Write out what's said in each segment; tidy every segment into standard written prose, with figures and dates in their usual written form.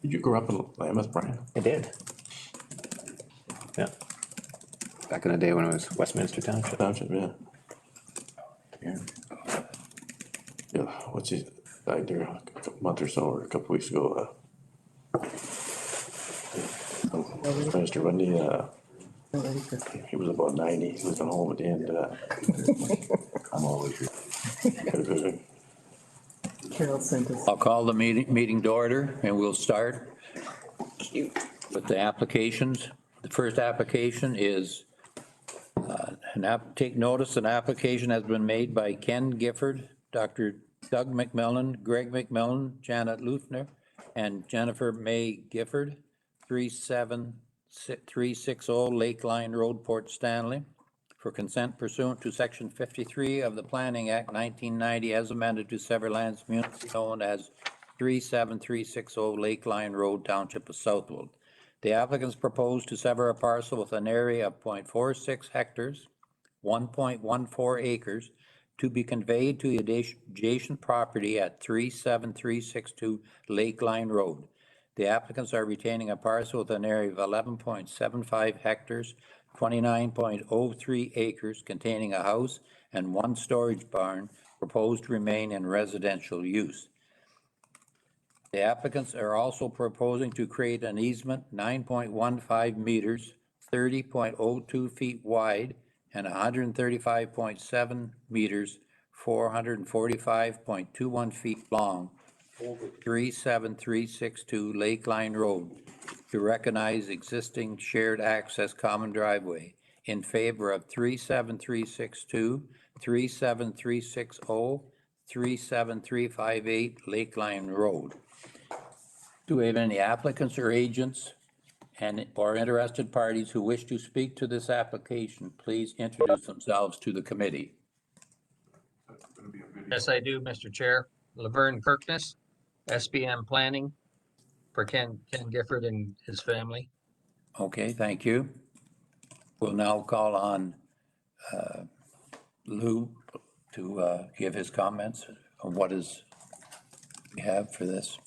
Did you grow up in Lambeth, Brian? I did. Yeah. Back in the day when it was Westminster Township. Township, yeah. Yeah, what's he died there a month or so, or a couple weeks ago, Minister Wendy, he was about 90, he was at home at the end of that. I'm always here. Carol sent us. I'll call the meeting to order, and we'll start with the applications. The first application is, take notice, an application has been made by Ken Gifford, Dr. Doug McMillan, Greg McMillan, Janet Lufner, and Jennifer May Gifford, 37360 Lakeline Road, Port Stanley, for consent pursuant to section 53 of the Planning Act 1990 as amended to sever lands municipally known as 37360 Lakeline Road, Township of Southwold. The applicants propose to sever a parcel with an area of 0.46 hectares, 1.14 acres, to be conveyed to the adjacent property at 37362 Lakeline Road. The applicants are retaining a parcel with an area of 11.75 hectares, 29.03 acres, containing a house and one storage barn, proposed to remain in residential use. The applicants are also proposing to create an easement 9.15 meters, 30.02 feet wide, and 135.7 meters, 445.21 feet long, over 37362 Lakeline Road, to recognize existing shared access common driveway in favor of 37362, 37360, 37358 Lakeline Road. Do we have any applicants or agents or interested parties who wish to speak to this application? Please introduce themselves to the committee. Yes, I do, Mr. Chair. Laverne Kirkness, SBM Planning, for Ken Gifford and his family. Okay, thank you. We'll now call on Lou to give his comments on what is we have for this.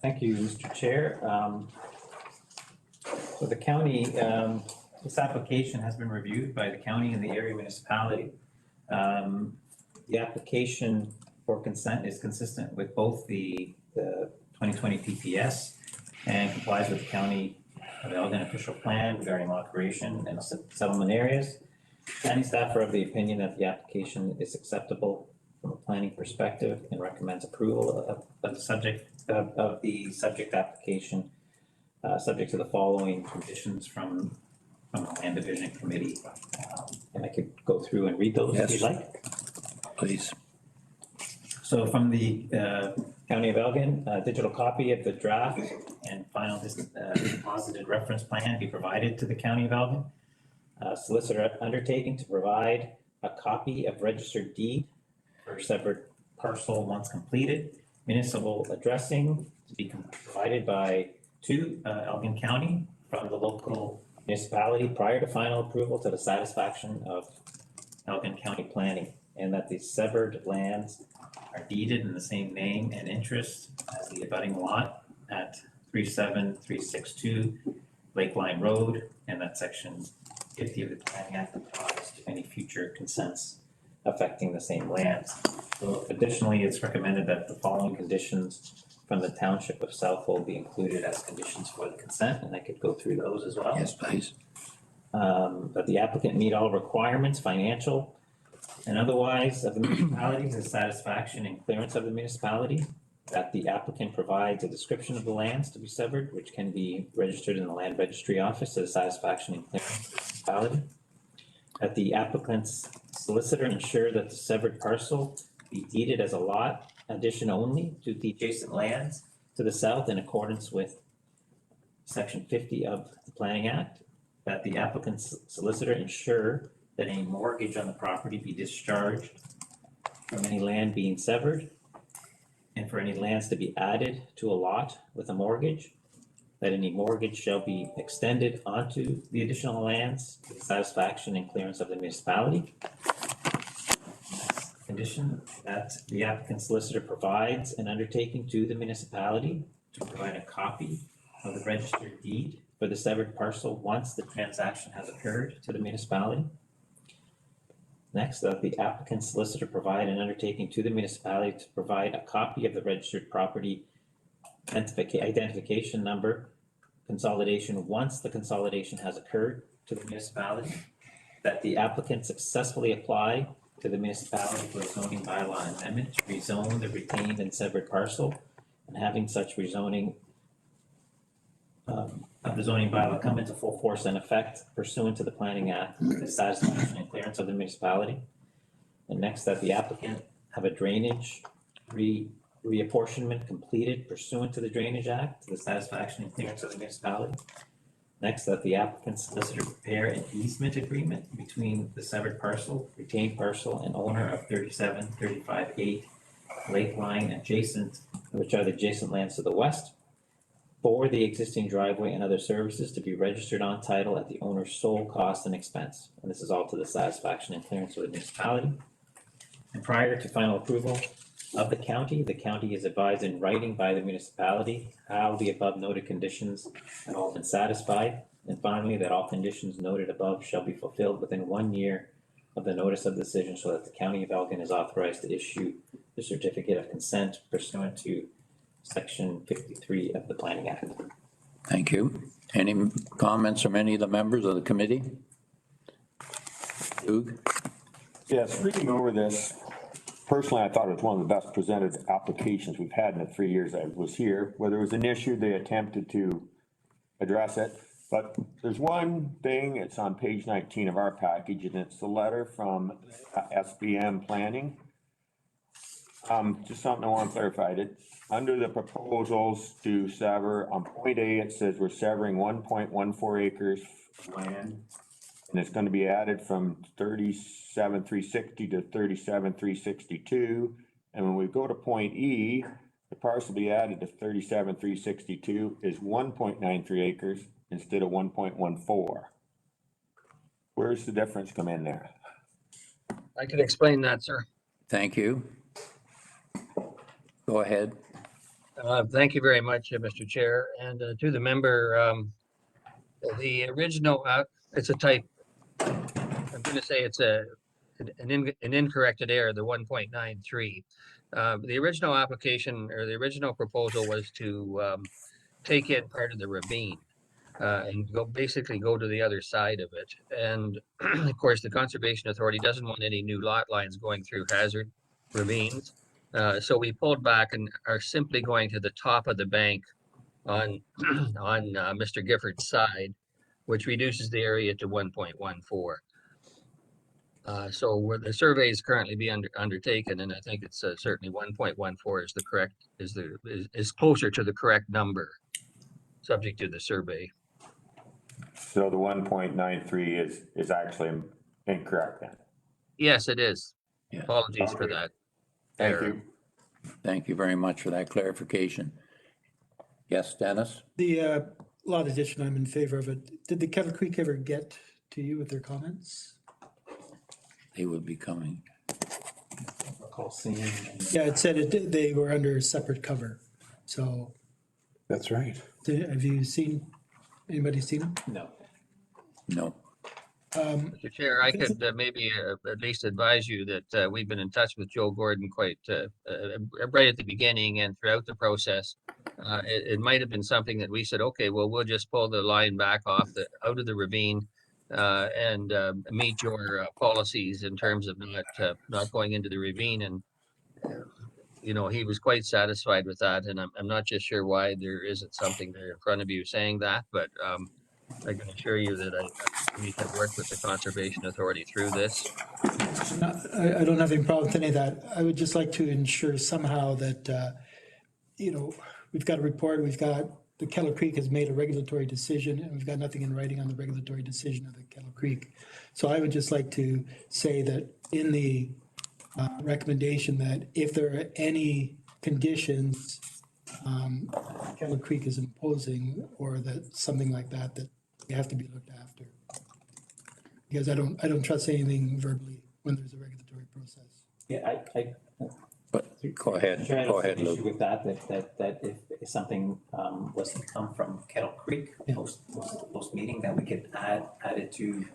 Thank you, Mr. Chair. So the county, this application has been reviewed by the county and the area municipality. The application for consent is consistent with both the 2020 PPS and complies with the county of Elgin official plan regarding operation and settlement areas. County staff are of the opinion that the application is acceptable from a planning perspective and recommends approval of the subject application, subject to the following conditions from the land division committee. And I could go through and read those if you'd like. Please. So from the County of Elgin, a digital copy of the draft and final deposited reference plan be provided to the County of Elgin. Solicitor undertaking to provide a copy of registered deed for separate parcel once completed. Municipal addressing to be provided to Elgin County from the local municipality prior to final approval to the satisfaction of Elgin County planning, and that the severed lands are deeded in the same name and interest as the abutting lot at 37362 Lakeline Road, and that section 50 of the Planning Act applies to any future consents affecting the same lands. So additionally, it's recommended that the following conditions from the Township of Southwold be included as conditions for the consent, and I could go through those as well. Yes, please. That the applicant meet all requirements, financial and otherwise, of the municipality to the satisfaction and clearance of the municipality. That the applicant provides a description of the lands to be severed, which can be registered in the land registry office to the satisfaction and clearance of the municipality. That the applicant's solicitor ensure that the severed parcel be deeded as a lot addition only to the adjacent lands to the south in accordance with section 50 of the Planning Act. That the applicant's solicitor ensure that any mortgage on the property be discharged from any land being severed, and for any lands to be added to a lot with a mortgage, that any mortgage shall be extended onto the additional lands to the satisfaction and clearance of the municipality. condition that the applicant solicitor provides an undertaking to the municipality to provide a copy of the registered deed for the severed parcel once the transaction has occurred to the municipality. Next, that the applicant solicitor provide an undertaking to the municipality to provide a copy of the registered property identification number consolidation once the consolidation has occurred to the municipality. That the applicant successfully apply to the municipality for a zoning bylaw amendment to rezone the retained and severed parcel, and having such rezoning of the zoning bylaw come into full force and effect pursuant to the Planning Act, with the satisfaction and clearance of the municipality. And next, that the applicant have a drainage reapportionment completed pursuant to the Drainage Act, to the satisfaction and clearance of the municipality. Next, that the applicant solicitor prepare an easement agreement between the severed parcel, retained parcel, and owner of 37-35-8 Lake Line adjacent, which are the adjacent lands to the west, for the existing driveway and other services to be registered on title at the owner's sole cost and expense. And this is all to the satisfaction and clearance of the municipality. And prior to final approval of the county is advised in writing by the municipality how the above noted conditions have all been satisfied. And finally, that all conditions noted above shall be fulfilled within 1 year of the notice of decision, so that the county of Elgin is authorized to issue the certificate of consent pursuant to Section 53 of the Planning Act. Thank you. Any comments from any of the members of the committee? Doug? Yes, reading over this, personally, I thought it was one of the best presented applications we've had in the 3 years I was here. Where there was an issue, they attempted to address it. But there's one thing, it's on page 19 of our package, and it's the letter from SBM Planning. Just something I want clarified. Under the proposals to sever, on point A, it says we're severing 1.14 acres of land. And it's gonna be added from 37,360 to 37,362. And when we go to point E, the parcel be added to 37,362 is 1.93 acres instead of 1.14. Where's the difference come in there? I can explain that, sir. Thank you. Go ahead. Thank you very much, Mr. Chair, and to the member, the original, it's a type, I'm going to say it's an incorrected error, the 1.93. The original application or the original proposal was to take in part of the ravine and basically go to the other side of it. And of course, the Conservation Authority doesn't want any new lot lines going through hazard ravines. So we pulled back and are simply going to the top of the bank on Mr. Gifford's side, which reduces the area to 1.14. So where the survey is currently being undertaken, and I think it's certainly 1.14 is the correct, is closer to the correct number, subject to the survey. So the 1.93 is actually incorrect then? Yes, it is. Yeah. Apologies for Okay. that. Thank error. you. Thank you very much for that clarification. Yes, Dennis? The lot addition, I'm in favor of it. Did the Kettle Creek ever get to you with their comments? They will be coming. Recall seeing. Yeah, it said they were under separate cover. So That's right. have you seen, anybody seen them? No. No. Mr. Chair, I could maybe at least advise you that we've been in touch with Joe Gordon quite right at the beginning and throughout the process. It might have been something that we said, okay, well, we'll just pull the line back out of the ravine and meet your policies in terms of not going into the ravine. And you know, he was quite satisfied with that. And I'm not just sure why there isn't something there in front of you saying that, but I can assure you that we have worked with the Conservation Authority through this. I don't have any problem with any of that. I would just like to ensure somehow that, you know, we've got a report, the Kettle Creek has made a regulatory decision, and we've got nothing in writing on the regulatory decision of the Kettle Creek. So I would just like to say that in the recommendation that if there are any conditions Kettle Creek is imposing or that something like that, that they have to be looked after. Because I don't trust anything verbally when there's a regulatory process. Yeah, But go ahead, Sure, I go don't see ahead, an issue Luke. with that if something was to come from Kettle Creek post meeting, that we could add it to,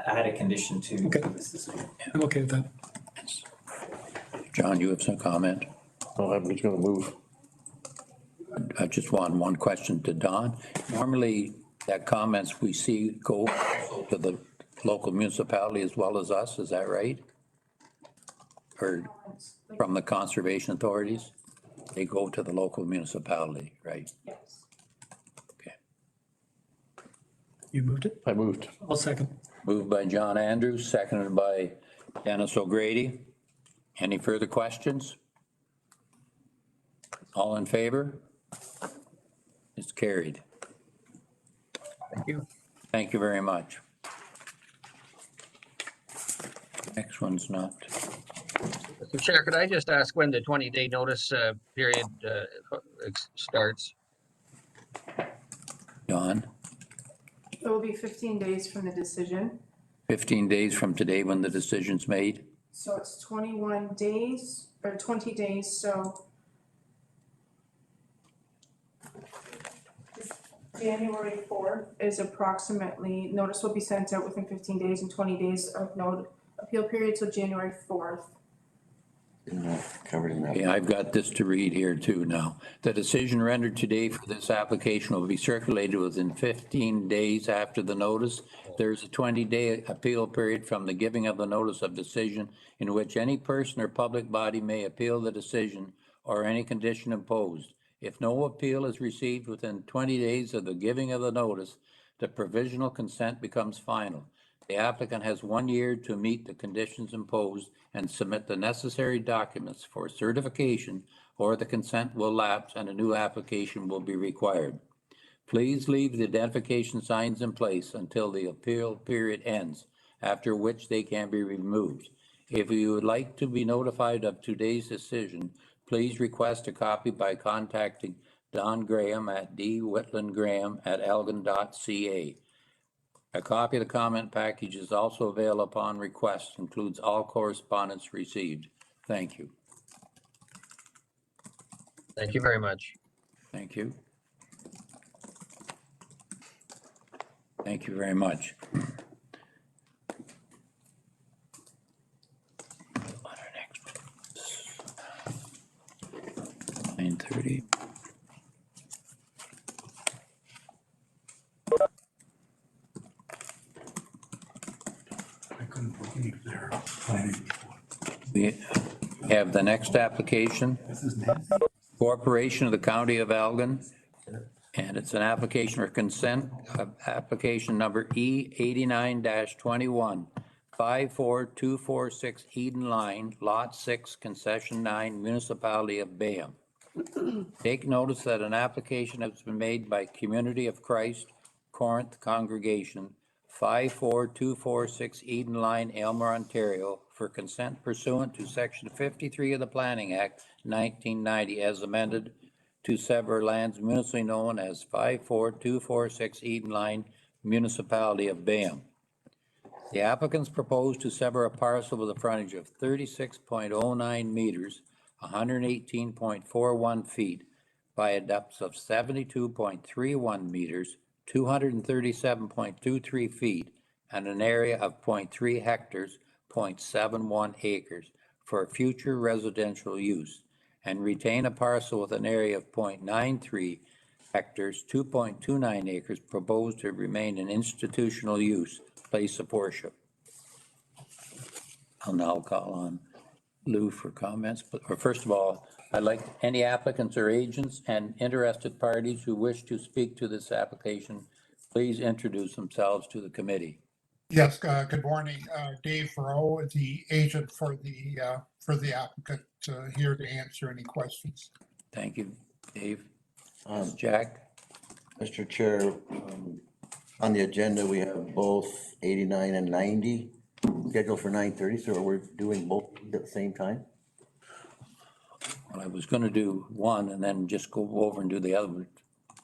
add a condition to Okay. this decision. I'm okay with that. John, you have some comment? Oh, I'm just gonna move. I just want one question to Don. Normally, that comments we see go to the local municipality as well as us, is that right? Or from the conservation authorities? They go to the local municipality, right? Yes. Okay. You moved it? I moved. I'll second. Moved by John Andrews, seconded by Dennis O'Grady. Any further questions? All in favor? It's carried. Thank you. Thank you very much. Next one's not. Mr. Chair, could I just ask when the 20-day notice period starts? Don, It will be 15 days from the decision. 15 days from today when the decision's made. So it's 21 days or 20 days, so January 4th is approximately, notice will be sent out within 15 days and 20 days of appeal period, so January 4th. Covered in that. Yeah, I've got this to read here too now. The decision rendered today for this application will be circulated within 15 days after the notice. There's a 20-day appeal period from the giving of the notice of decision in which any person or public body may appeal the decision or any condition imposed. If no appeal is received within 20 days of the giving of the notice, the provisional consent becomes final. The applicant has 1 year to meet the conditions imposed and submit the necessary documents for certification, or the consent will lapse and a new application will be required. Please leave the identification signs in place until the appeal period ends, after which they can be removed. If you would like to be notified of today's decision, please request a copy by contacting Don Graham at dwitlandgraham@elgin.ca. A copy of the comment package is also available upon request, includes all correspondence received. Thank you. Thank you very much. Thank you. Thank you very much. On our next one. 9:30. We have the next application. Corporation of the County of Elgin. And it's an application for consent, application number E89-21, 54246 Eden Line, Lot 6, Concession 9, Municipality of Bayham. Take notice that an application has been made by Community of Christ, Corinth Congregation, 54246 Eden Line, Aylmer, Ontario, for consent pursuant to Section 53 of the Planning Act 1990 as amended to sever lands municipally known as 54246 Eden Line, Municipality of Bayham. The applicants propose to sever a parcel with a frontage of 36.09 meters, 118.41 feet, by a depth of 72.31 meters, 237.23 feet, and an area of 0.3 hectares, 0.71 acres, for future residential use, and retain a parcel with an area of 0.93 hectares, 2.29 acres, proposed to remain in institutional use, place of worship. I'll now call on Lou for comments, or first of all, I'd like any applicants or agents and interested parties who wish to speak to this application, please introduce themselves to the committee. Yes, good morning. Dave Farrow, the agent for the applicant, here to answer any questions. Thank you, Dave. Jack? Mr. Chair, on the agenda, we have both 89 and 90 scheduled for 9:30, so we're doing both at the same time? Well, I was gonna do one and then just go over and do the other.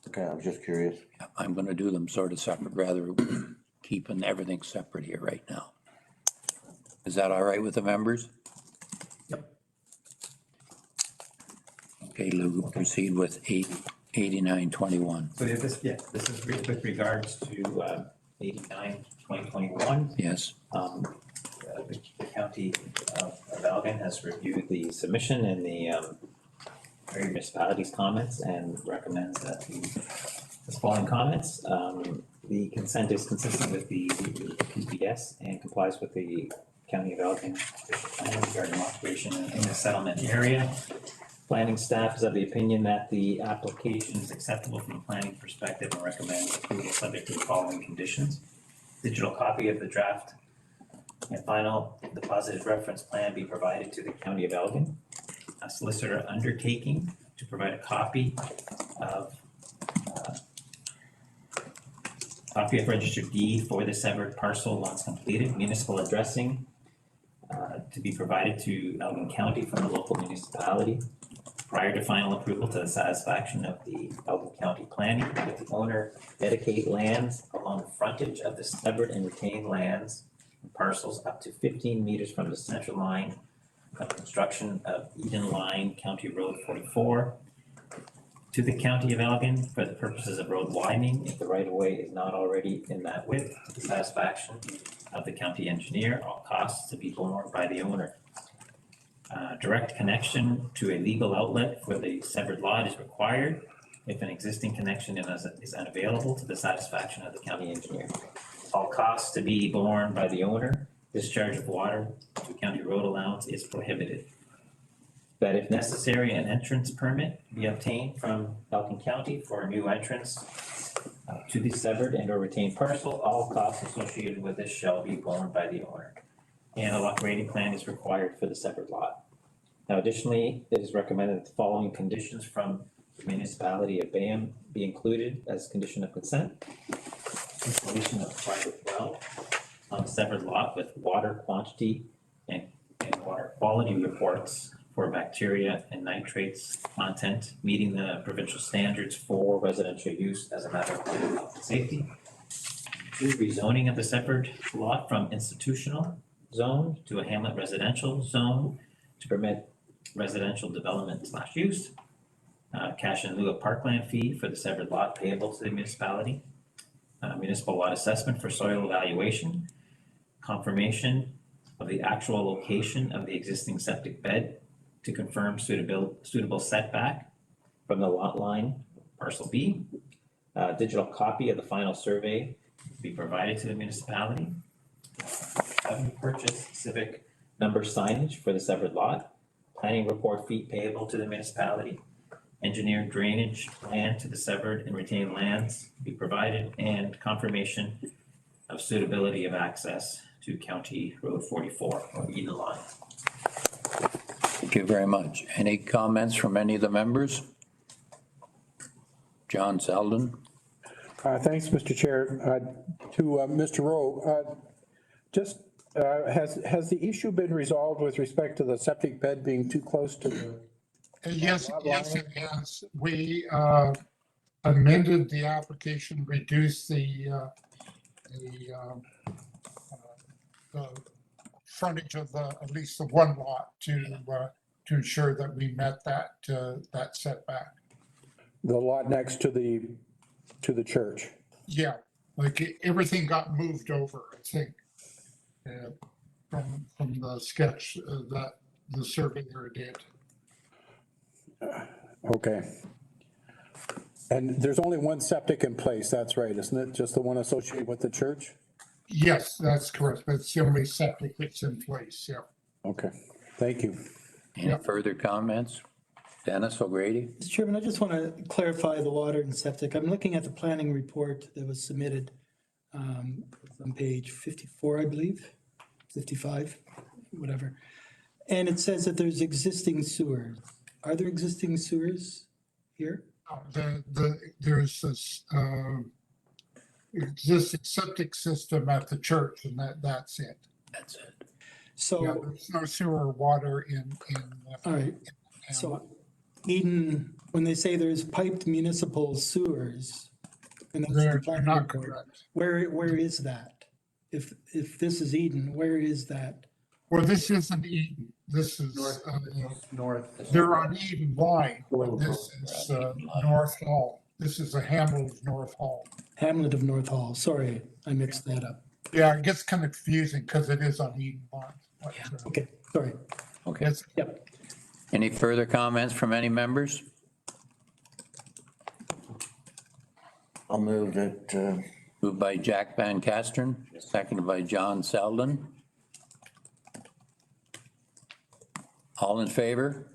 Okay, I was just curious. I'm gonna do them sort of separate, rather keeping everything separate here right now. Is that all right with the members? Okay, Lou, proceed with 8921. So this is with regards to 89/2021. Yes, The county of Elgin has reviewed the submission and the area municipalities' comments and recommends that the following comments. The consent is consistent with the PPS and complies with the County of Elgin plan regarding operation in the settlement area. Planning staff is of the opinion that the application is acceptable from a planning perspective and recommends approval subject to the following conditions. Digital copy of the draft and final deposited reference plan be provided to the County of Elgin. A solicitor undertaking to provide a copy of registered deed for the severed parcel once completed, municipal addressing to be provided to Elgin County from the local municipality prior to final approval to the satisfaction of the Elgin County planning, with the owner dedicate lands along the frontage of the severed and retained lands and parcels up to 15 meters from the central line of construction of Eden Line County Road 44 to the County of Elgin for the purposes of road widening if the right-of-way is not already in that width, to the satisfaction of the county engineer, all costs to be borne by the owner. Direct connection to a legal outlet for the severed lot is required if an existing connection is unavailable, to the satisfaction of the county engineer. All costs to be borne by the owner. Discharge of water to county road allowance is prohibited. That if necessary, an entrance permit be obtained from Elgin County for a new entrance to the severed and or retained parcel. All costs associated with this shall be borne by the owner. And a lot grading plan is required for the severed lot. Now additionally, it is recommended that the following conditions from the municipality of Bayham be included as condition of consent. Installation of private well on the severed lot with water quantity and water quality reports for bacteria and nitrates content, meeting the provincial standards for residential use as a matter of public health and safety. 2, rezoning of the severed lot from institutional zone to a hamlet residential zone to permit residential development / use. Cash in lieu of parkland fee for the severed lot payable to the municipality. Municipal lot assessment for soil evaluation. Confirmation of the actual location of the existing septic bed to confirm suitable setback from the lot line, parcel B. Digital copy of the final survey be provided to the municipality. Purchase civic number signage for the severed lot. Planning report fee payable to the municipality. Engineered drainage plan to the severed and retained lands be provided, and confirmation of suitability of access to County Road 44 or Eden Line. thank you very much. Any comments from any of the members? John Selden? Thanks, Mr. Chair. To Mr. Rowe, has the issue been resolved with respect to the septic bed being too close to the? Yes, it has. We amended the application, reduced the frontage of at least the one lot to ensure that we met that setback. The lot next to the church? Yeah, like everything got moved over, I think, from the sketch that the surveyor did. Okay. And there's only one septic in place, that's right, isn't it? Just the one associated with the church? Yes, that's correct. That's the only septic that's in place, yeah. Okay, thank you. Any further comments? Dennis O'Grady? Mr. Chairman, I just want to clarify the water and septic. I'm looking at the planning report that was submitted on page 54, I believe, 55, whatever. And it says that there's existing sewers. Are there existing sewers here? There's this existing septic system at the church, and that's it. That's it. So, Yeah, there's no sewer or water in. all right, so Eden, when they say there's piped municipal sewers, and that's the They're planning not report, correct. where is that? If this is Eden, where is that? Well, this isn't Eden. This is, North. they're on Eden Line, but this is North Hall. This is a Hamlet of North Hall. Hamlet of North Hall, sorry, I mixed that up. Yeah, it gets kind of confusing because it is on Eden Line. but, Okay, sorry. Okay. It's, Yep. Any further comments from any members? I'll move that, Moved by Jack Van Castern, seconded by John Selden. All in favor?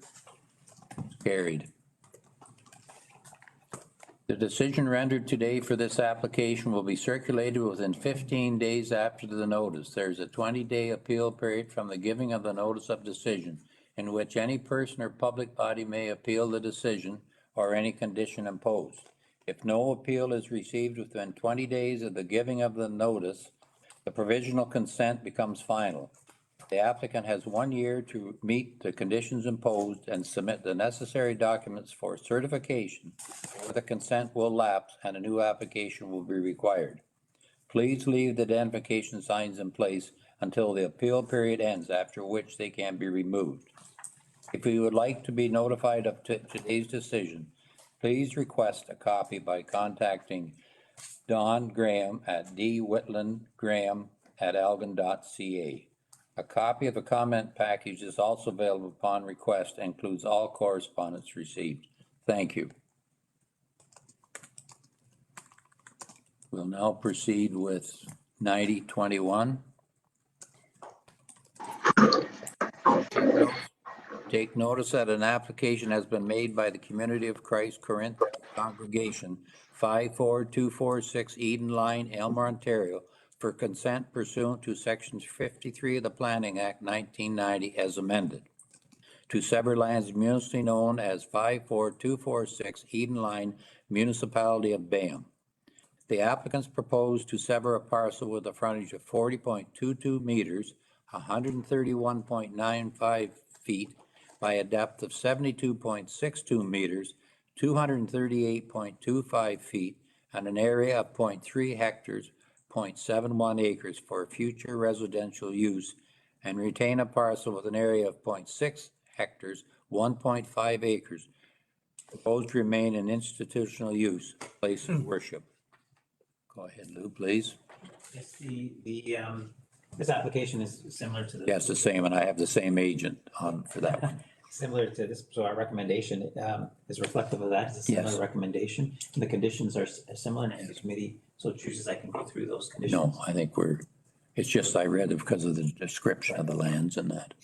Carried. The decision rendered today for this application will be circulated within 15 days after the notice. There's a 20-day appeal period from the giving of the notice of decision in which any person or public body may appeal the decision or any condition imposed. If no appeal is received within 20 days of the giving of the notice, the provisional consent becomes final. The applicant has 1 year to meet the conditions imposed and submit the necessary documents for certification, or the consent will lapse and a new application will be required. Please leave the identification signs in place until the appeal period ends, after which they can be removed. If you would like to be notified of today's decision, please request a copy by contacting Don Graham at dwitlandgraham@algon.ca. A copy of the comment package is also available upon request and includes all correspondence received. Thank you. We'll now proceed with 9021. Take notice that an application has been made by the Community of Christ Corinth Congregation, 54246 Eden Line, Elmer, Ontario, for consent pursuant to Section 53 of the Planning Act 1990 as amended, to sever lands municipally known as 54246 Eden Line, Municipality of Bayham. The applicants propose to sever a parcel with a frontage of 40.22 meters, 131.95 feet, by a depth of 72.62 meters, 238.25 feet, and an area of 0.3 hectares, 0.71 acres for future residential use, and retain a parcel with an area of 0.6 hectares, 1.5 acres, proposed to remain in institutional use, place of worship. Go ahead, Lou, please. Yes, this application is similar to the. Yes, the same, and I have the same agent on for that one. Similar to this, so our recommendation is reflective of that. It's a similar Yes. recommendation. And the conditions are similar, and if the committee so chooses, I can go through those conditions. No, I think it's just I read it because of the description of the lands and that.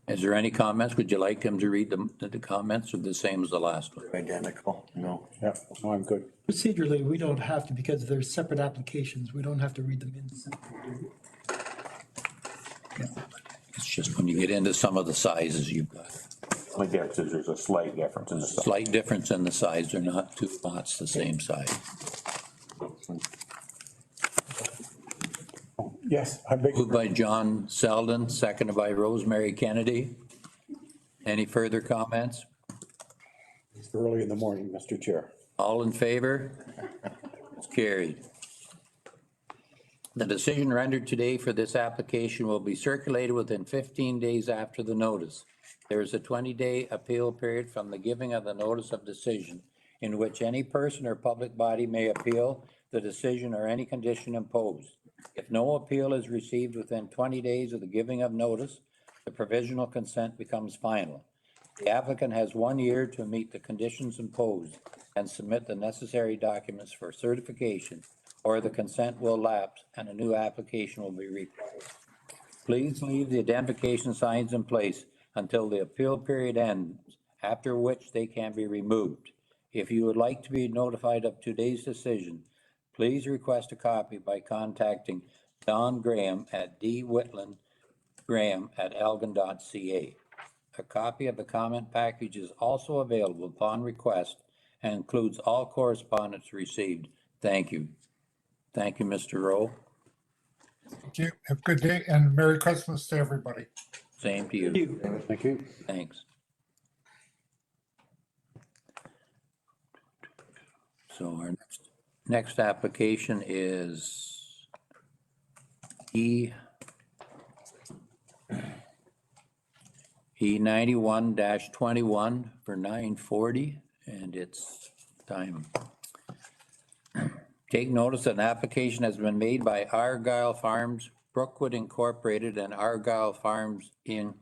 Is there any comments? Would you like him to read the comments or the same as the last one? identical, no. Yeah, no, I'm good. Procedurally, we don't have to, because they're separate applications, we don't have to read them in. It's just when you get into some of the sizes you've got. Only difference is there's a slight difference in the size. Slight difference in the size, they're not two lots the same size. Yes, I'm big. Moved by John Selden, seconded by Rosemary Kennedy. Any further comments? It's early in the morning, Mr. Chair. All in favor? It's carried. The decision rendered today for this application will be circulated within 15 days after the notice. There is a 20-day appeal period from the giving of the notice of decision in which any person or public body may appeal the decision or any condition imposed. If no appeal is received within 20 days of the giving of notice, the provisional consent becomes final. The applicant has 1 year to meet the conditions imposed and submit the necessary documents for certification, or the consent will lapse and a new application will be required. Please leave the identification signs in place until the appeal period ends, after which they can be removed. If you would like to be notified of today's decision, please request a copy by contacting Don Graham at dwitlandgraham@algon.ca. A copy of the comment package is also available upon request and includes all correspondence received. Thank you. Thank you, Mr. Rowe. thank you. Have a good day and Merry Christmas to everybody. Same to you. Thank you. Thanks. So our next application is E91-21 for 940, and it's time. Take notice that an application has been made by Argyle Farms, Brookwood Incorporated, and Argyle Farms Inc.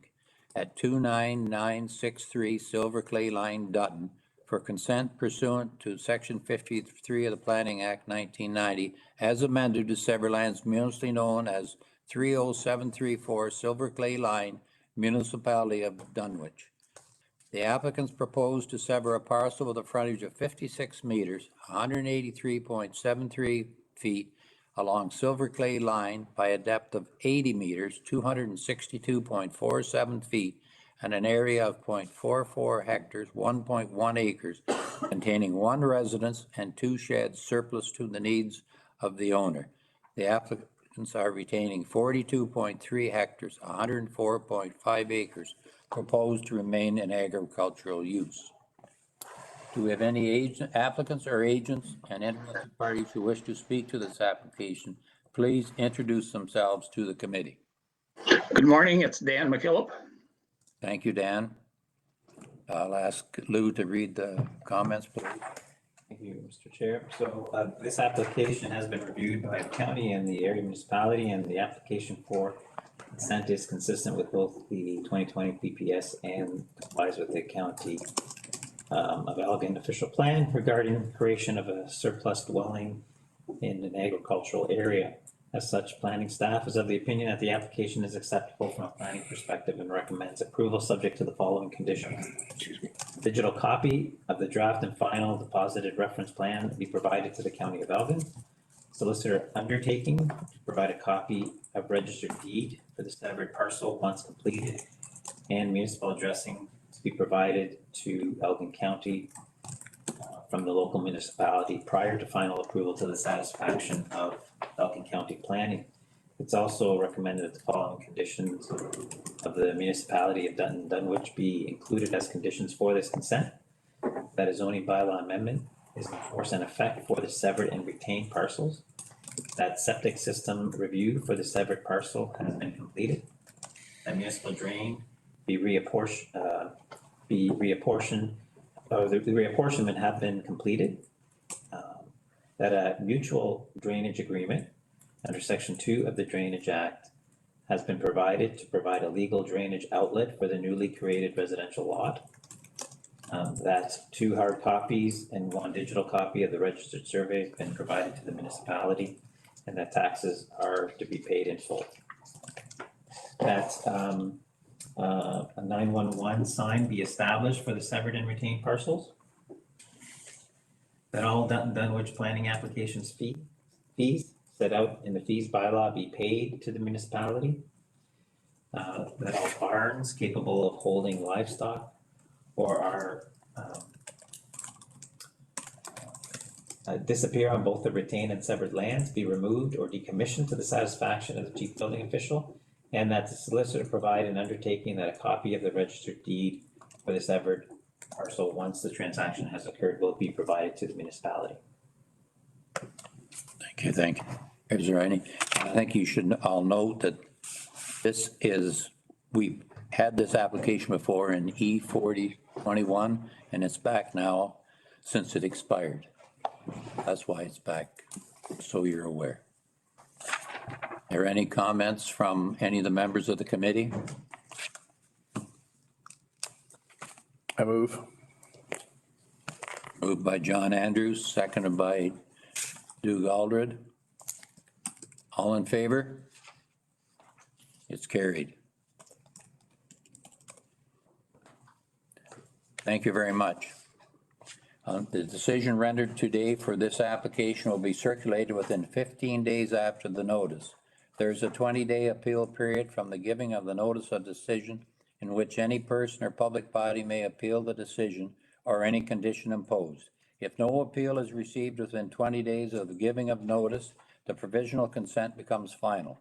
at 29963 Silver Clay Line, Dutton, for consent pursuant to Section 53 of the Planning Act 1990, as amended to sever lands municipally known as 30734 Silver Clay Line, Municipality of Dunwich. The applicants propose to sever a parcel with a frontage of 56 meters, 183.73 feet along Silver Clay Line by a depth of 80 meters, 262.47 feet, and an area of 0.44 hectares, 1.1 acres, containing one residence and two sheds surplus to the needs of the owner. The applicants are retaining 42.3 hectares, 104.5 acres, proposed to remain in agricultural use. Do we have any applicants or agents and interested parties who wish to speak to this application? Please introduce themselves to the committee. Good morning, it's Dan McKillop. Thank you, Dan. I'll ask Lou to read the comments, please. Thank you, Mr. Chair. So this application has been reviewed by the county and the area municipality, and the application for consent is consistent with both the 2020 PPS and complies with the county of Elgin official plan regarding creation of a surplus dwelling in an agricultural area. As such, planning staff is of the opinion that the application is acceptable from a planning perspective and recommends approval subject to the following conditions. Digital copy of the draft and final deposited reference plan be provided to the County of Elgin. Solicitor undertaking to provide a copy of registered deed for the severed parcel once completed, and municipal addressing to be provided to Elgin County from the local municipality prior to final approval to the satisfaction of Elgin County planning. It's also recommended that the following conditions of the municipality of Dunwich be included as conditions for this consent. That a zoning bylaw amendment is in force and effect for the severed and retained parcels. That septic system review for the severed parcel has been completed. That municipal drain be reapportioned, the reapportionment have been completed. That a mutual drainage agreement under Section 2 of the Drainage Act has been provided to provide a legal drainage outlet for the newly created residential lot. That 2 hard copies and 1 digital copy of the registered survey have been provided to the municipality, and that taxes are to be paid in full. That a 911 sign be established for the severed and retained parcels. That all Dunwich planning applications fees set out in the fees bylaw be paid to the municipality. That all barns capable of holding livestock or are disappear on both the retained and severed lands be removed or decommissioned to the satisfaction of the chief building official, and that the solicitor provide an undertaking that a copy of the registered deed for the severed parcel, once the transaction has occurred, will be provided to the municipality. Thank you, thank you. Is there any, I think you should all note that this is, we had this application before in E4021, and it's back now since it expired. That's why it's back, so you're aware. Are there any comments from any of the members of the committee? I move. Moved by John Andrews, seconded by Doug Aldred. All in favor? It's carried. Thank you very much. The decision rendered today for this application will be circulated within 15 days after the notice. There's a 20-day appeal period from the giving of the notice of decision, in which any person or public body may appeal the decision or any condition imposed. If no appeal is received within 20 days of the giving of notice, the provisional consent becomes final.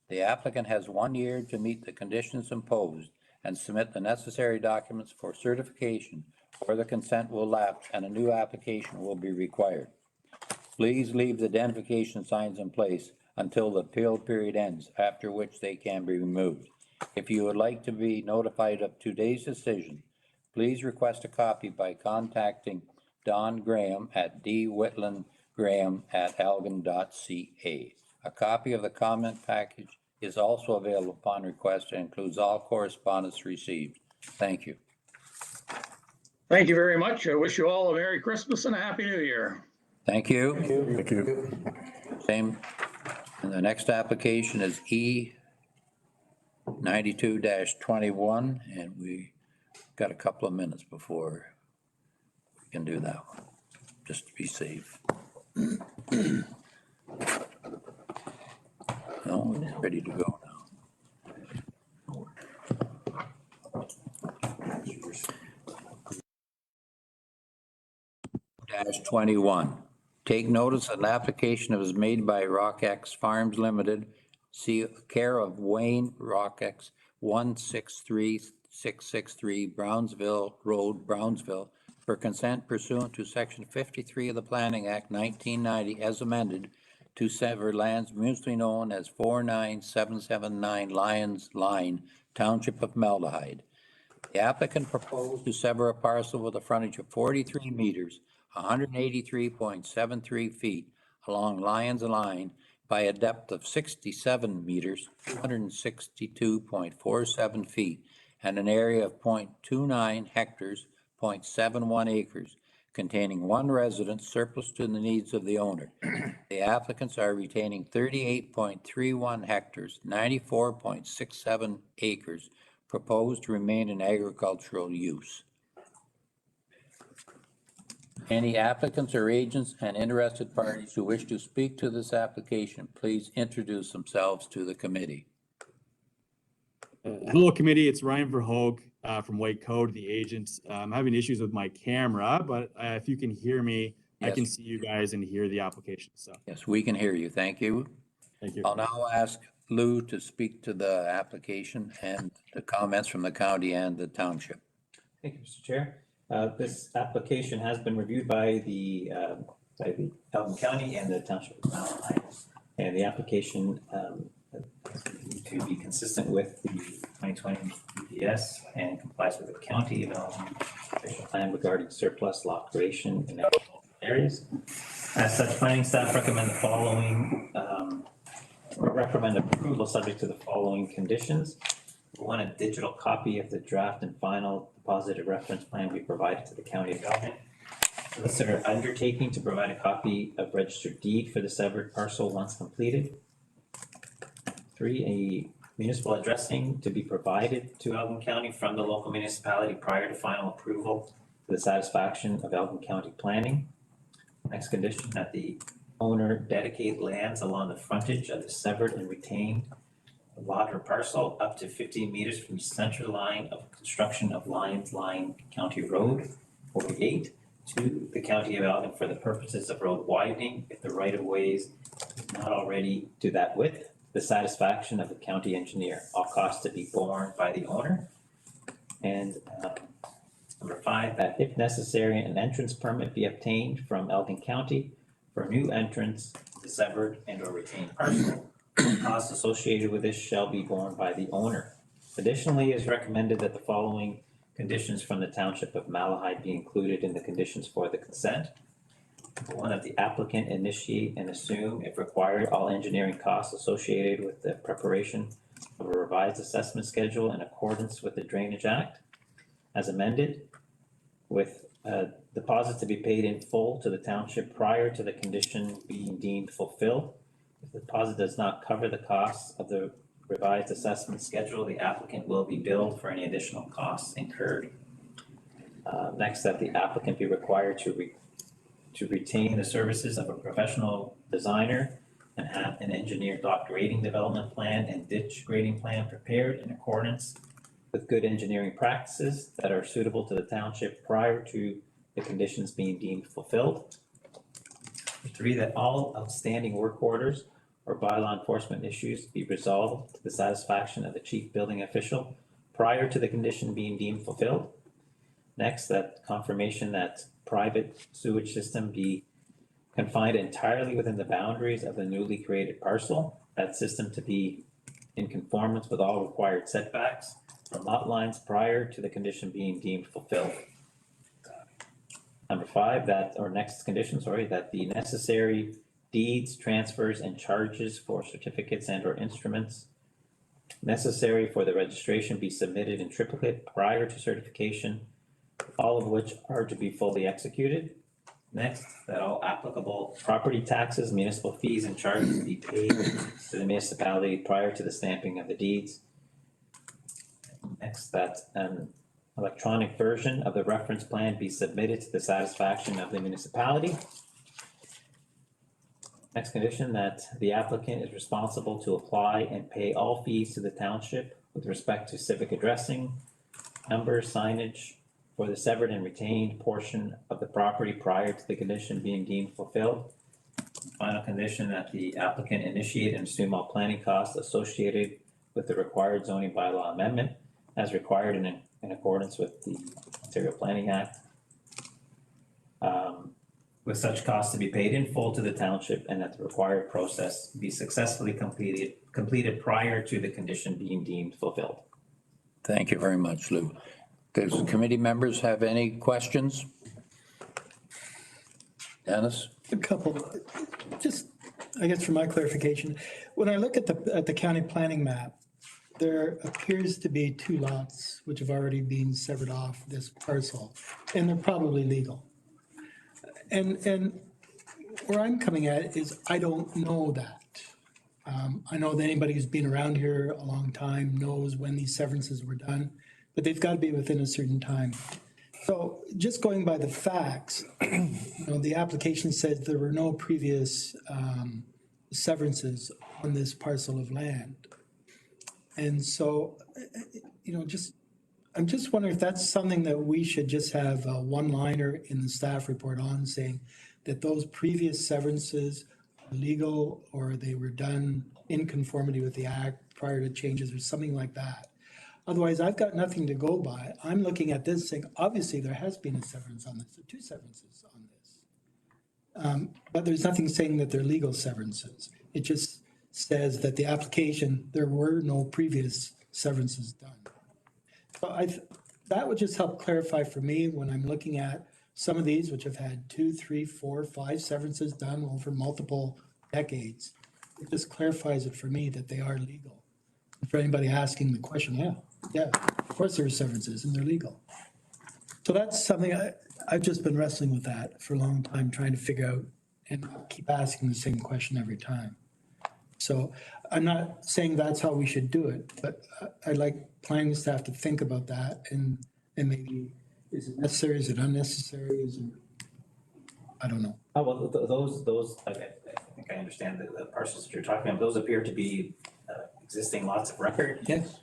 The applicant has 1 year to meet the conditions imposed and submit the necessary documents for certification, or the consent will lapse and a new application will be required. Please leave the identification signs in place until the appeal period ends, after which they can be removed. If you would like to be notified of today's decision, please request a copy by contacting Don Graham at dwhitlandgraham@algon.ca. A copy of the comment package is also available upon request and includes all correspondence received. Thank you. Thank you very much. I wish you all a Merry Christmas and a Happy New Year. Thank you. Thank you. Same. And the next application is E 92-21, and we got a couple of minutes before we can do that one, just to be safe. No, it's ready to go now. -21. Take notice that an application was made by RockX Farms Limited, care of Wayne RockX, 163663 Brownsville Road, Brownsville, for consent pursuant to Section 53 of the Planning Act 1990 as amended to sever lands mutually known as 49779 Lions Line, Township of Malahide. The applicant proposed to sever a parcel with a frontage of 43 meters, 183.73 feet along Lions Line by a depth of 67 meters, 262.47 feet, and an area of 0.29 hectares, 0.71 acres, containing one residence surplus to the needs of the owner. The applicants are retaining 38.31 hectares, 94.67 acres, proposed to remain in agricultural use. Any applicants or agents and interested parties who wish to speak to this application, please introduce themselves to the committee. Hello, committee. It's Ryan Verhoog from White Code, the agent. I'm having issues with my camera, but if you can hear me, I can see you guys and hear the application. So yes, we can hear you. Thank you. Thank you. I'll now ask Lou to speak to the application and the comments from the county and the township. Thank you, Mr. Chair. This application has been reviewed by the Elgin County and the Township of Malahide. And the application to be consistent with the 2020 EPS and complies with the county of Elgin official plan regarding surplus lot creation in areas. As such, planning staff recommend the following, recommend approval subject to the following conditions. One, a digital copy of the draft and final deposited reference plan be provided to the county of Elgin. Solicitor undertaking to provide a copy of registered deed for the severed parcel once completed. 3, a municipal addressing to be provided to Elgin County from the local municipality prior to final approval to the satisfaction of Elgin County planning. Next condition, that the owner dedicate lands along the frontage of the severed and retained lot or parcel up to 15 meters from the center line of construction of Lions Line County Road 48 to the county of Elgin for the purposes of road widening if the right of ways is not already to that width, the satisfaction of the county engineer, all costs to be borne by the owner. And number 5, that if necessary, an entrance permit be obtained from Elgin County for a new entrance to the severed and or retained parcel. Costs associated with this shall be borne by the owner. Additionally, it is recommended that the following conditions from the Township of Malahide be included in the conditions for the consent. 1, that the applicant initiate and assume, if required, all engineering costs associated with the preparation of a revised assessment schedule in accordance with the Drainage Act as amended, with deposits to be paid in full to the township prior to the condition being deemed fulfilled. If the deposit does not cover the costs of the revised assessment schedule, the applicant will be billed for any additional costs incurred. Next, that the applicant be required to retain the services of a professional designer and have an engineer dock grading development plan and ditch grading plan prepared in accordance with good engineering practices that are suitable to the township prior to the conditions being deemed fulfilled. 3, that all outstanding work orders or bylaw enforcement issues be resolved to the satisfaction of the chief building official prior to the condition being deemed fulfilled. Next, that confirmation that private sewage system be confined entirely within the boundaries of the newly created parcel. That system to be in conformance with all required setbacks from lot lines prior to the condition being deemed fulfilled. Number five, next condition, that the necessary deeds, transfers, and charges for certificates and or instruments necessary for the registration be submitted in triplicate prior to certification, all of which are to be fully executed. Next, that all applicable property taxes, municipal fees, and charges be paid to the municipality prior to the stamping of the deeds. Next, that an electronic version of the reference plan be submitted to the satisfaction of the municipality. Next condition, that the applicant is responsible to apply and pay all fees to the township with respect to civic addressing, number, signage for the severed and retained portion of the property prior to the condition being deemed fulfilled. Final condition, that the applicant initiate and assume all planning costs associated with the required zoning bylaw amendment as required in accordance with the Ontario Planning Act. With such costs to be paid in full to the township, and that the required process be successfully completed prior to the condition being deemed fulfilled. Thank you very much, Lou. Does committee members have any questions? Dennis? A couple, just, I guess for my clarification, when I look at the county planning map, there appears to be 2 lots which have already been severed off this parcel, and they're probably legal. And where I'm coming at is I don't know that. I know that anybody who's been around here a long time knows when these severances were done, but they've got to be within a certain time. So just going by the facts, the application said there were no previous severances on this parcel of land. And so, I'm just wondering if that's something that we should just have a one-liner in the staff report on, saying that those previous severances are legal or they were done in conformity with the act prior to changes or something like that. Otherwise, I've got nothing to go by. I'm looking at this saying, obviously there has been a severance on this, or 2 severances on this. But there's nothing saying that they're legal severances. It just says that the application, there were no previous severances done. So that would just help clarify for me when I'm looking at some of these, which have had 2, 3, 4, 5 severances done over multiple decades. It just clarifies it for me that they are legal. For anybody asking the question, yeah, of course there are severances and they're legal. So that's something I've just been wrestling with that for a long time, trying to figure out and keep asking the same question every time. So I'm not saying that's how we should do it, but I'd like planning staff to think about that and maybe, is it necessary, is it unnecessary, is it, I don't know. Oh, well, those, I think I understand the parcels that you're talking about. Those appear to be existing lots of record. Yes.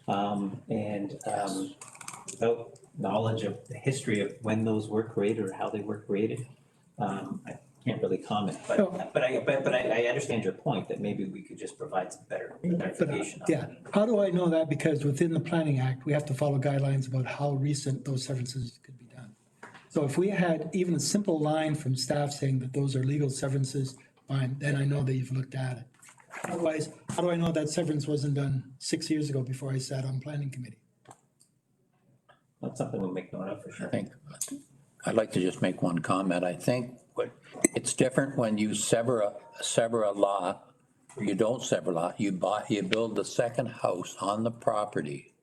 Without knowledge of the history of when those were created or how they were created, I can't really comment, but I understand your point that maybe we could just provide some better clarification. Yeah, how do I know that? Because within the Planning Act, we have to follow guidelines about how recent those severances could be done. So if we had even a simple line from staff saying that those are legal severances, fine, then I know that you've looked at it. Otherwise, how do I know that severance wasn't done 6 years ago before I sat on planning committee? That's something we'll make note of for sure. I'd like to just make one comment. I think it's different when you sever a lot, or you don't sever a lot. You build the second house on the property.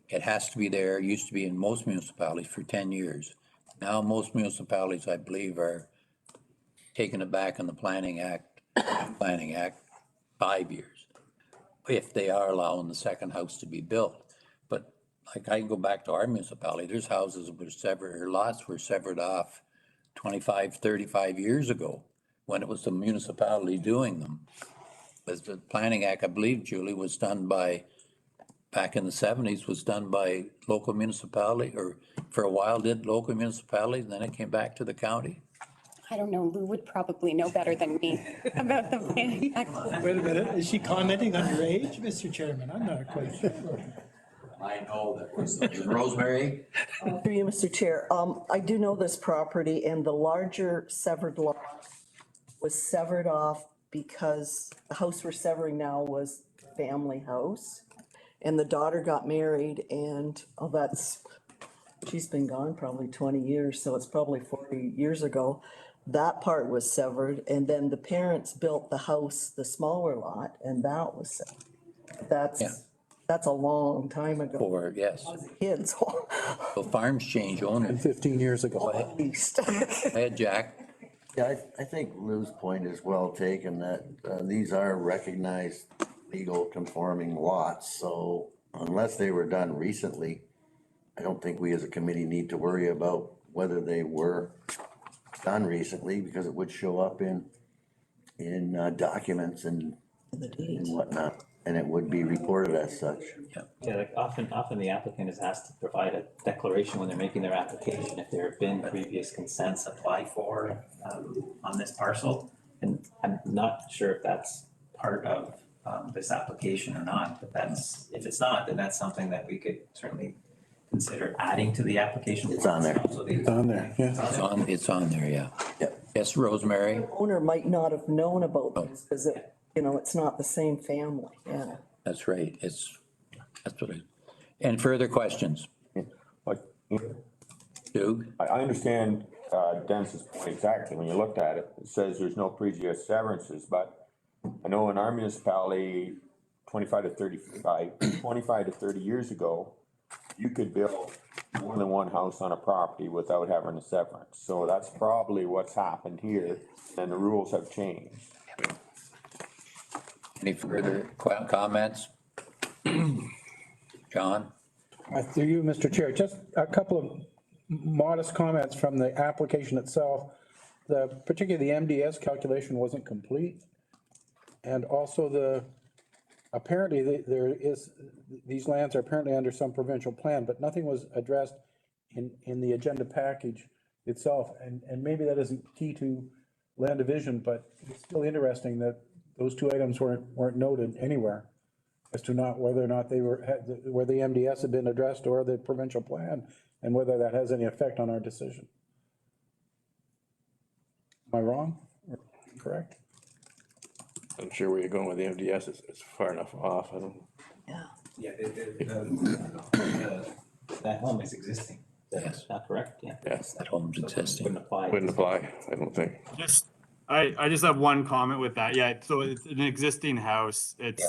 It has to be there. It used to be in most municipalities for 10 years. Now most municipalities, I believe, are taking it back in the Planning Act 5 years, if they are allowing the second house to be built. But like I can go back to our municipality, there's houses that were severed, lots were severed off 25, 35 years ago when it was the municipality doing them. But the Planning Act, I believe, Julie, was done by, back in the 70s, was done by local municipality, or for a while did local municipalities, and then it came back to the county. I don't know, Lou would probably know better than me about the Planning Act. Wait a minute, is she commenting on your age, Mr. Chairman? I'm not quite sure. I know that was Rosemary. Through you, Mr. Chair. I do know this property, and the larger severed lot was severed off because the house we're severing now was family house. And the daughter got married and, she's been gone probably 20 years, so it's probably 40 years ago. That part was severed, and then the parents built the house, the smaller lot, and that was severed. Yeah. That's a long time ago. Or, yes. Kids, So farms change owners. 15 years ago. at least. Go ahead, Jack. Yeah, I think Lou's point is well taken, that these are recognized legal conforming lots, so unless they were done recently, I don't think we as a committee need to worry about whether they were done recently, because it would show up in documents and whatnot, and it would be reported as such. Yeah, like often the applicant is asked to provide a declaration when they're making their application, if there have been previous consents applied for on this parcel. And I'm not sure if that's part of this application or not, but that's, if it's not, then that's something that we could certainly consider adding to the application. It's on there. It's on there, yeah. It's on there, yeah. Yep. Yes, Rosemary? Owner might not have known about this, because it's not the same family, yeah. That's right. That's what it, and further questions? Like, Doug? I understand Dennis's point exactly. When you looked at it, it says there's no previous severances, but I know in our municipality, 25 to 30 years ago, you could build more than one house on a property without having a severance. So that's probably what's happened here, and the rules have changed. Any further comments? John? Through you, Mr. Chair, just a couple of modest comments from the application itself. Particularly the MDS calculation wasn't complete. And also apparently these lands are apparently under some provincial plan, but nothing was addressed in the agenda package itself. And maybe that isn't key to land division, but it's still interesting that those two items weren't noted anywhere as to whether or not where the MDS had been addressed or the provincial plan, and whether that has any effect on our decision. Am I wrong or correct? I'm sure where you're going with the MDS is far enough off. I don't. Yeah, that home is existing. That's not correct, yeah. Yes. That home's existing. Wouldn't apply. Wouldn't apply, I don't think. I just have one comment with that. Yeah, so it's an existing house. It's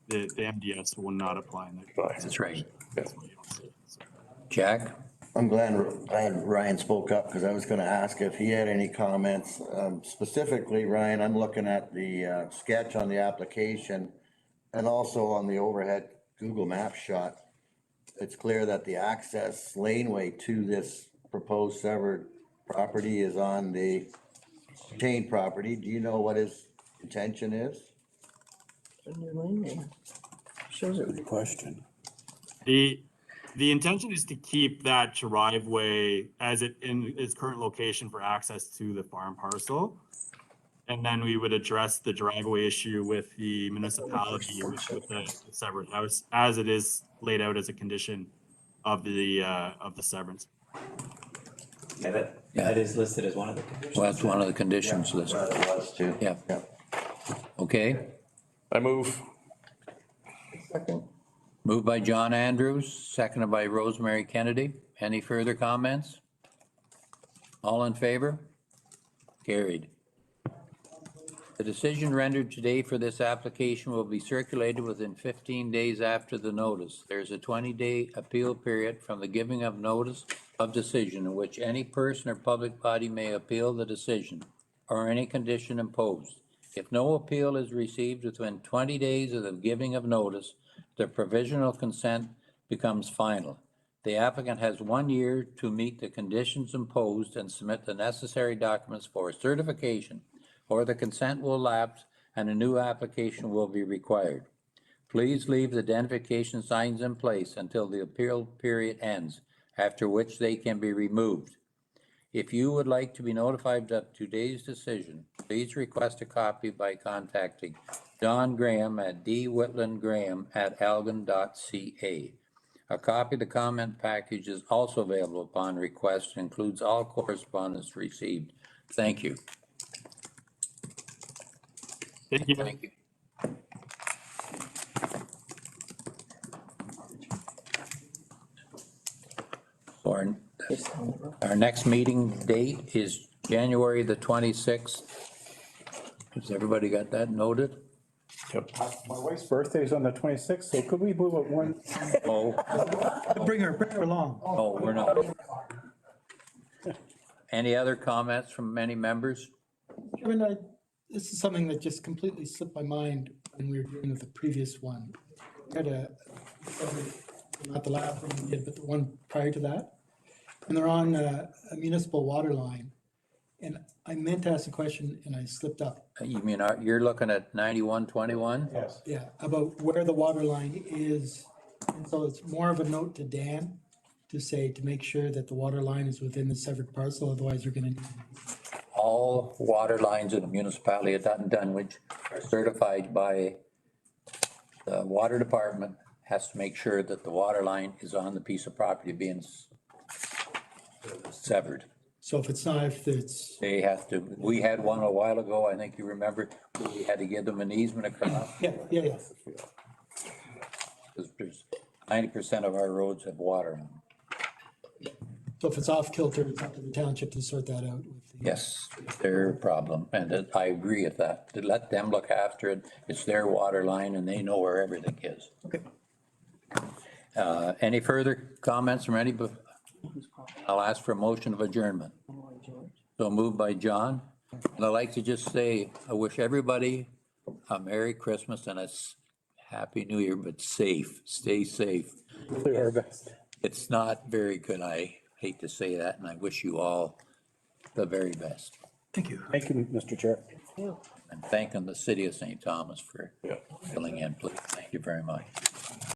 Yes. the MDS will not apply in that. That's right. Yeah. Jack? I'm glad Ryan spoke up, because I was gonna ask if he had any comments. Specifically, Ryan, I'm looking at the sketch on the application and also on the overhead Google Maps shot. It's clear that the access laneway to this proposed severed property is on the retained property. Do you know what his intention is? Shows it. Good question. The intention is to keep that driveway as it in its current location for access to the farm parcel. And then we would address the driveway issue with the municipality, with the severed house, as it is laid out as a condition of the severance. Yeah, that is listed as one of the conditions. Well, that's one of the conditions listed. It was too. Yeah. Okay. I move. Second. Moved by John Andrews, seconded by Rosemary Kennedy. Any further comments? All in favor? Carried. The decision rendered today for this application will be circulated within 15 days after the notice. There's a 20-day appeal period from the giving of notice of decision in which any person or public body may appeal the decision or any condition imposed. If no appeal is received within 20 days of the giving of notice, the provisional consent becomes final. The applicant has 1 year to meet the conditions imposed and submit the necessary documents for certification, or the consent will lapse and a new application will be required. Please leave the identification signs in place until the appeal period ends, after which they can be removed. If you would like to be notified of today's decision, please request a copy by contacting Don Graham at dwitlandgraham@algon.ca. A copy of the comment package is also available upon request and includes all correspondence received. Thank you. Thank you. Thank you. Our next meeting date is January the 26th. Has everybody got that noted? My wife's birthday is on the 26th, so could we move it one? Oh, Bring her along. no, we're not. Any other comments from any members? Chairman, this is something that just completely slipped my mind when we were dealing with the previous one. We had not the last one we did, but the one prior to that. And they're on a municipal water line. And I meant to ask a question and I slipped up. You mean, you're looking at 9121? Yes. Yeah, about where the water line is. And so it's more of a note to Dan to say, to make sure that the water line is within the severed parcel, otherwise you're gonna need. All water lines in the municipality of Dunwich are certified by the water department, has to make sure that the water line is on the piece of property being severed. So if it's not, if it's, They have to, we had one a while ago, I think you remember, we had to give them an easement across. yeah. Because there's 90% of our roads have water on them. So if it's off kilter, it's up to the township to sort that out. Yes, their problem, and I agree with that. To let them look after it, it's their water line and they know where everything is. Okay. Any further comments from anybody? I'll ask for a motion of adjournment. So moved by John. And I'd like to just say, I wish everybody a Merry Christmas and a Happy New Year, but safe, stay safe. Do our best. It's not very good. I hate to say that, and I wish you all the very best. Thank you. Thank you, Mr. Chair. And thanking the city of St. Thomas for filling in, please. Thank you very much.